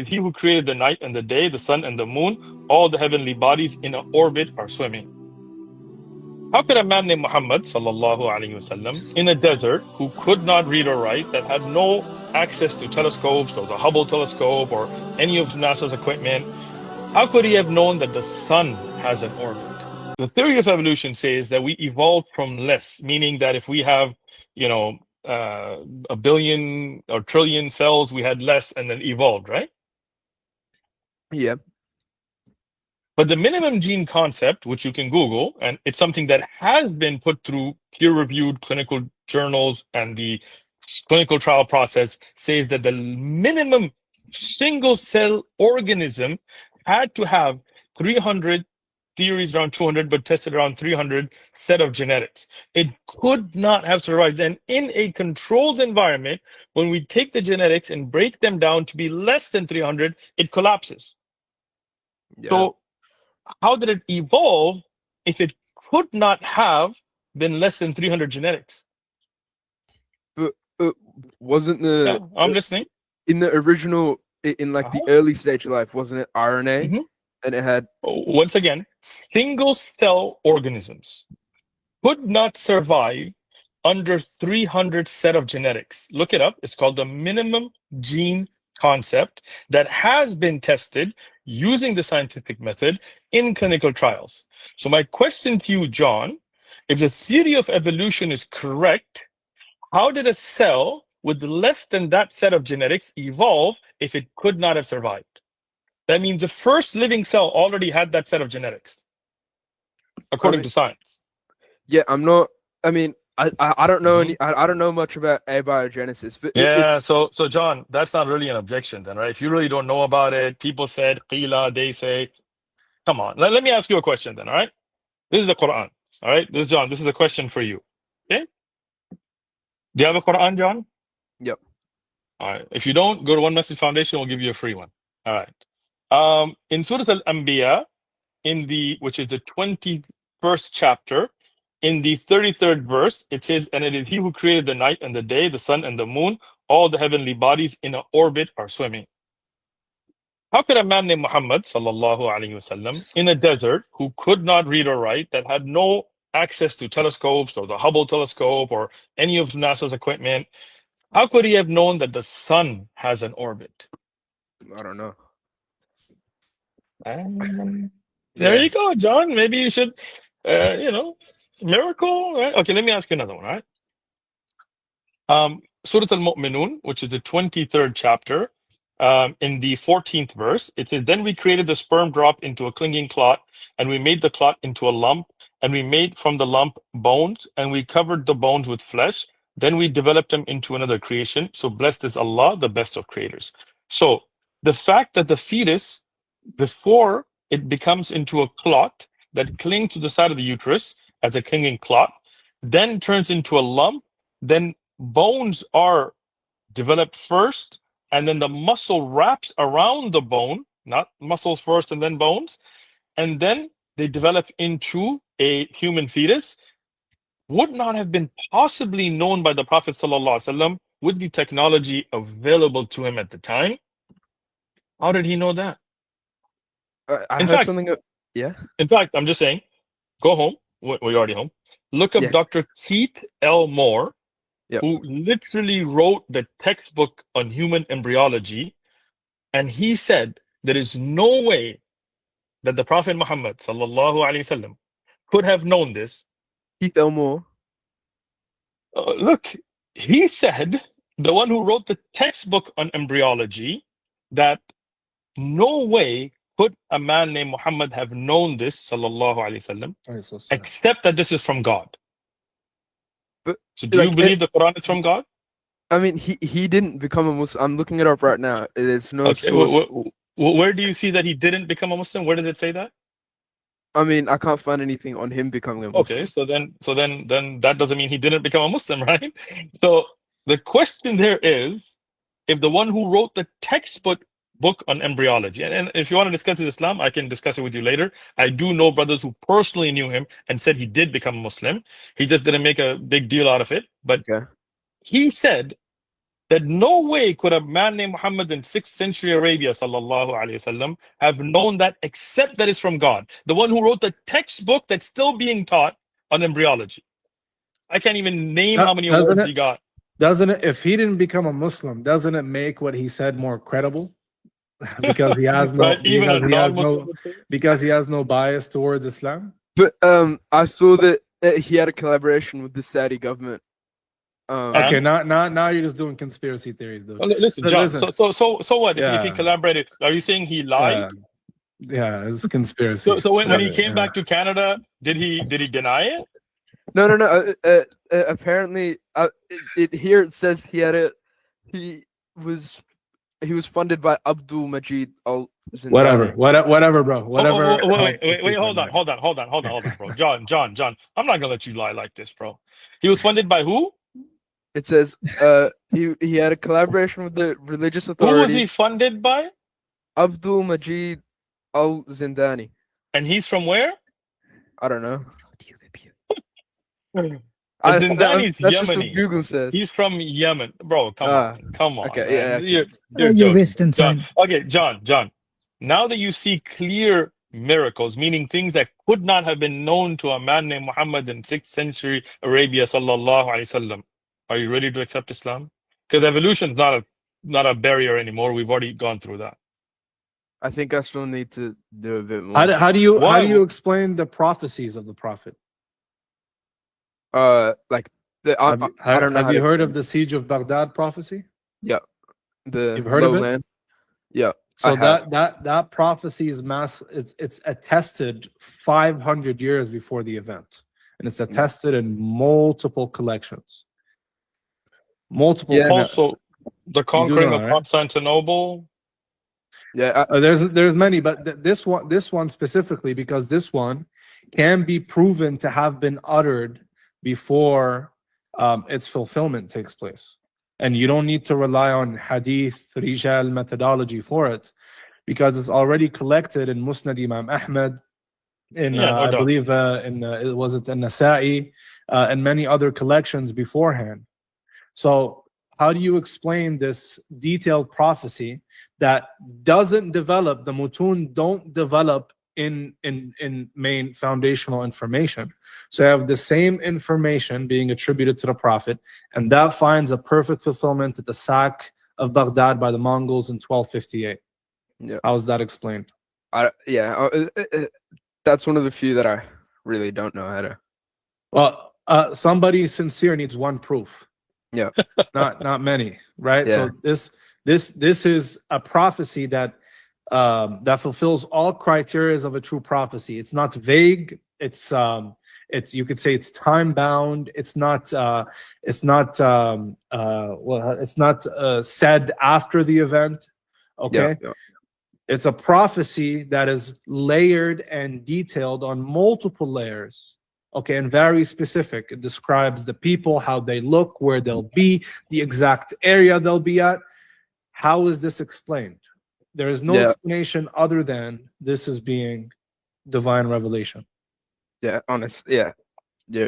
He who created the night and the day, the sun and the moon, all the heavenly bodies in an orbit are swimming. How could a man named Muhammad sallallahu alaihi wasallam in a desert who could not read or write, that had no access to telescopes or the Hubble telescope or any of NASA's equipment, how could he have known that the sun has an orbit? The theory of evolution says that we evolved from less, meaning that if we have, a billion or trillion cells, we had less and then evolved, right? Yeah. But the minimum gene concept, which you can Google, and it's something that has been put through peer-reviewed clinical journals and the clinical trial process, says that the minimum single-cell organism had to have 300, theories around 200, but tested around 300 set of genetics. It could not have survived. And in a controlled environment, when we take the genetics and break them down to be less than 300, it collapses. Yeah. So how did it evolve if it could not have been less than 300 genetics? But wasn't the I'm listening. in the original in like the early stage of life, wasn't it RNA? Mhm. And it had Once again, single cell organisms could not survive under 300 set of genetics. Look it up. It's called the minimum gene concept that has been tested using the scientific method in clinical trials. So my question to you, John, if the theory of evolution is correct, how did a cell with less than that set of genetics evolve if it could not have survived? That means the first living cell already had that set of genetics, according to science. Yeah, I'm not. I mean, I don't know Mhm. any. I don't know much about abiogenesis, but Yeah, it's so John, that's not really an objection then, right? If you really don't know about it, people said, qila, they say, come on. Let me ask you a question then, all right? This is the Quran, all right? This is John, this is a question for you. Okay? Do you have a Quran, John? Yep. All right. If you don't, go to One Message Foundation, we'll give you a free one. All right. In Surah Al-Anbiya, which is the 21st chapter, in the 33rd verse, it says, and it is he who created the night and the day, the sun and the moon, all the heavenly bodies in an orbit are swimming. How could a man named Muhammad sallallahu alaihi wasallam in a desert who could not read or write, that had no access to telescopes or the Hubble telescope or any of NASA's equipment, how could he have known that the sun has an orbit? I don't know. There Yeah. you go, John. Maybe you should, miracle, right? Okay, let me ask you another one, all right? Surah Al-Mu'minun, which is the 23rd chapter, in the 14th verse, it says, then we created the sperm drop into a clinging clot, and we made the clot into a lump, and we made from the lump bones, and we covered the bones with flesh. Then we developed them into another creation. So blessed is Allah, the best of creators. So the fact that the fetus, before it becomes into a clot that clings to the side of the uterus as a clinging clot, then turns into a lump, then bones are developed first, and then the muscle wraps around the bone, not muscles first and then bones, and then they develop into a human fetus, would not have been possibly known by the Prophet ﷺ with the technology available to him at the time. How did he know that? I In heard fact, something. Yeah. I'm just saying, go home. We're already home. Look up Yeah. Dr. Keith L. Moore, Yep. who literally wrote the textbook on human embryology. And he said there is no way that the Prophet Muhammad sallallahu alaihi wasallam could have known this. Keith Elmore. Look, he said, the one who wrote the textbook on embryology, that no way could a man named Muhammad have known this, sallallahu alaihi wasallam, except that this is from God. But So do you like, believe the Quran is from God? I mean, he didn't become a Muslim. I'm looking it up right now. There's no Okay, source. where do you see that he didn't become a Muslim? Where does it say that? I mean, I can't find anything on him becoming a Muslim. Okay, so then that doesn't mean he didn't become a Muslim, right? So the question there is, if the one who wrote the textbook book on embryology, and if you want to discuss Islam, I can discuss it with you later. I do know brothers who personally knew him and said he did become a Muslim. He just didn't make a big deal out of it. But Okay. he said that no way could a man named Muhammad in 6th century Arabia sallallahu alaihi wasallam have known that except that it's from God, the one who wrote the textbook that's still being taught on embryology. I can't even name how many awards he got. Doesn't it? If he didn't become a Muslim, doesn't it make what he said more credible? Because he has no, Right, even a non-Muslim. because he has no bias towards Islam. But I saw that he had a collaboration with the Saudi government. Okay, now you're just doing conspiracy theories, though. Well, listen, John. So what? If he collaborated, are you saying he lied? Yeah, it's conspiracy. So when he came back to Canada, did he deny it? No. Apparently, here it says he was funded by Abdul Majid Al Zindani. Whatever, bro. Whatever. Wait, hold on, bro. John. I'm not gonna let you lie like this, bro. He was funded by who? It says he had a collaboration with the religious authority. Who was he funded by? Abdul Majid Al Zindani. And he's from where? I don't know. Zindani's that's Yemeni. just what Google says. He's from Yemen, bro. Come on. Okay, man. yeah. You're wasting time. John. Okay, John. Now that you see clear miracles, meaning things that could not have been known to a man named Muhammad in 6th century Arabia, sallallahu alaihi wasallam, are you ready to accept Islam? Because evolution is not a barrier anymore. We've already gone through that. I think I still need to do a bit more. How do you explain the prophecies of the Prophet? Like I don't know. Have you heard of the siege of Baghdad prophecy? Yeah, you've heard of it. Land. Yeah. So that prophecy is it's attested 500 years before the event, and it's attested in multiple collections. Also, the conquering of Constantinople. Yeah, there's many, but this one specifically, because this one can be proven to have been uttered before its fulfillment takes place. And you don't need to rely on hadith, rijal methodology for it, because it's already collected in Musnad Imam Ahmad, I believe in Nasa'i, and many other collections beforehand. So how do you explain this detailed prophecy that doesn't develop, the mutun don't develop in main foundational information? So you have the same information being attributed to the Prophet, and that finds a perfect fulfillment at the sack of Baghdad by the Mongols in 1258. Yeah. How is that explained? That's one of the few that I really don't know how to. Well, somebody sincere needs one proof. Yeah. not many, right? Yeah. So this is a prophecy that fulfills all criteria of a true prophecy. It's not vague. It's you could say it's time bound. It's not said after the event. Okay. Yeah. It's a prophecy that is layered and detailed on multiple layers. Okay, and very specific. It describes the people, how they look, where they'll be, the exact area they'll be at. How is this explained? There is no explanation other than this is being divine revelation. Yeah, honest. Yeah,